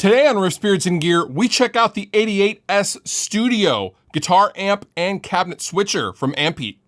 Today on Riffs, Spirits, and Gear, we check out the 88S Studio guitar amp and cabinet switcher from Ampete.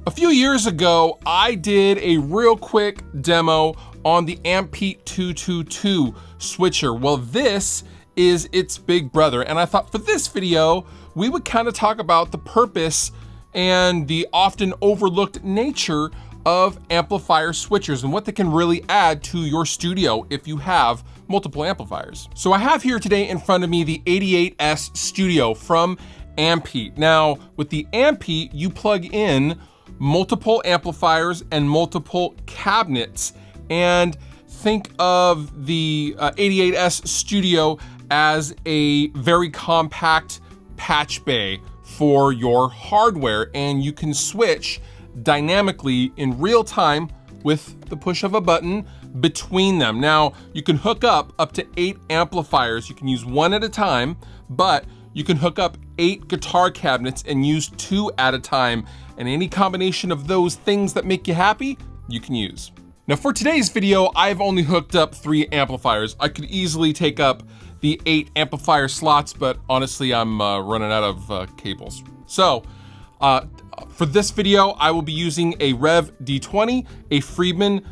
A few years ago, I did a real quick demo on the Ampete 222 switcher. Well, this is its big brother, and I thought for this video, we would kind of talk about the purpose and the often overlooked nature of amplifier switchers and what they can really add to your studio if you have multiple amplifiers. So I have here today in front of me the 88S Studio from Ampete. Now, with the Ampete, you plug in multiple amplifiers and multiple cabinets, and think of the 88S Studio as a very compact patch bay for your hardware, and you can switch dynamically in real time with the push of a button between them. Now, you can hook up to 8 amplifiers. You can use one at a time, but you can hook up 8 guitar cabinets and use 2 at a time, and any combination of those things that make you happy, you can use. Now, for today's video, I've only hooked up 3 amplifiers. I could easily take up the 8 amplifier slots, but honestly, I'm running out of cables. So, for this video, I will be using a Rev D20, a Friedman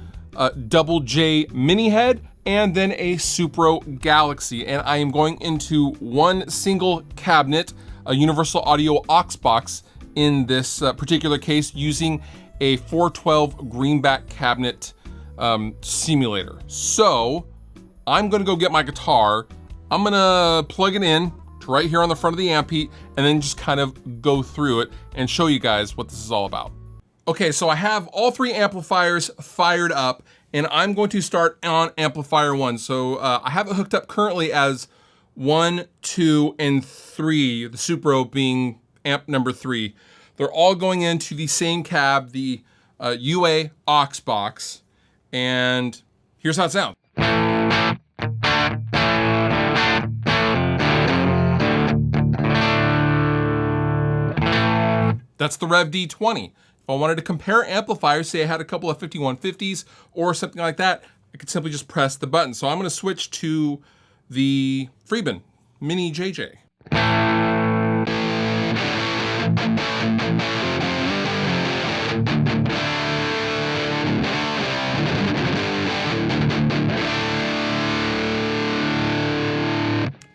Double J mini head, and then a Supro Galaxy. And I am going into one single cabinet, a Universal Audio aux box in this particular case, using a 412 greenback cabinet simulator. So, I'm gonna go get my guitar. I'm gonna plug it in to right here on the front of the Ampete and then just kind of go through it and show you guys what this is all about. Okay, so I have all 3 amplifiers fired up, and I'm going to start on amplifier 1. So I have it hooked up currently as 1, 2, and 3, the Supro being amp number 3. They're all going into the same cab, the UA aux box, and here's how it sounds. That's the Rev D20. If I wanted to compare amplifiers, say I had a couple of 5150s or something like that, I could simply just press the button. So I'm gonna switch to the Friedman Mini JJ.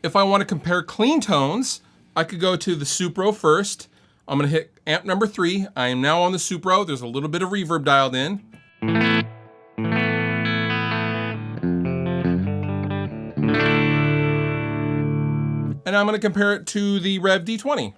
If I want to compare clean tones, I could go to the Supro first. I'm gonna hit amp number 3. I am now on the Supro. There's a little bit of reverb dialed in. And I'm gonna compare it to the Rev D20.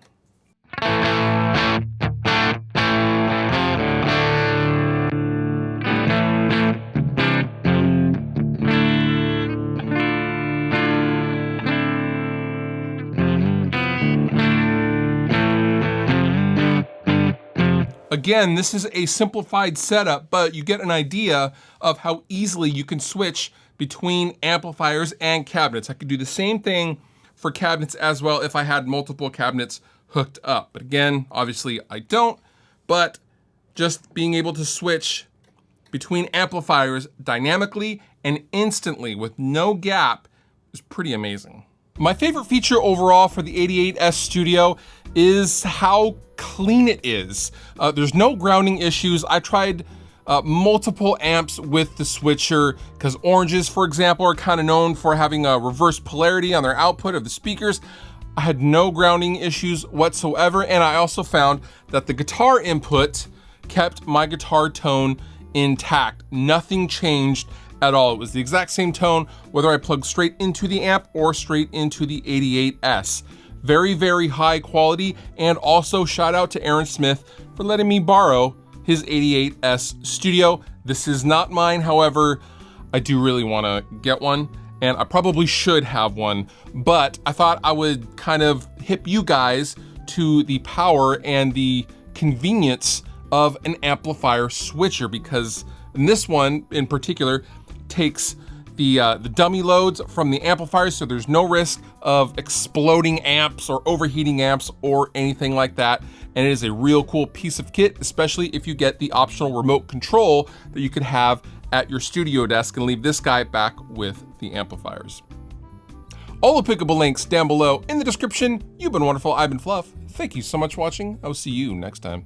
Again, this is a simplified setup, but you get an idea of how easily you can switch between amplifiers and cabinets. I could do the same thing for cabinets as well if I had multiple cabinets hooked up. But again, obviously I don't, but just being able to switch between amplifiers dynamically and instantly with no gap is pretty amazing. My favorite feature overall for the 88S Studio is how clean it is. There's no grounding issues. I tried multiple amps with the switcher because oranges, for example, are kind of known for having a reverse polarity on their output of the speakers. I had no grounding issues whatsoever, and I also found that the guitar input kept my guitar tone intact. Nothing changed at all. It was the exact same tone whether I plugged straight into the amp or straight into the 88S. Very, very high quality, and also shout out to Aaron Smith for letting me borrow his 88S Studio. This is not mine, however, I do really want to get one, and I probably should have one, but I thought I would kind of hip you guys to the power and the convenience of an amplifier switcher, because this one in particular takes the dummy loads from the amplifiers, so there's no risk of exploding amps or overheating amps or anything like that. And it is a real cool piece of kit, especially if you get the optional remote control that you could have at your studio desk and leave this guy back with the amplifiers. All applicable links down below in the description. You've been wonderful. I've been Fluff. Thank you so much for watching. I'll see you next time.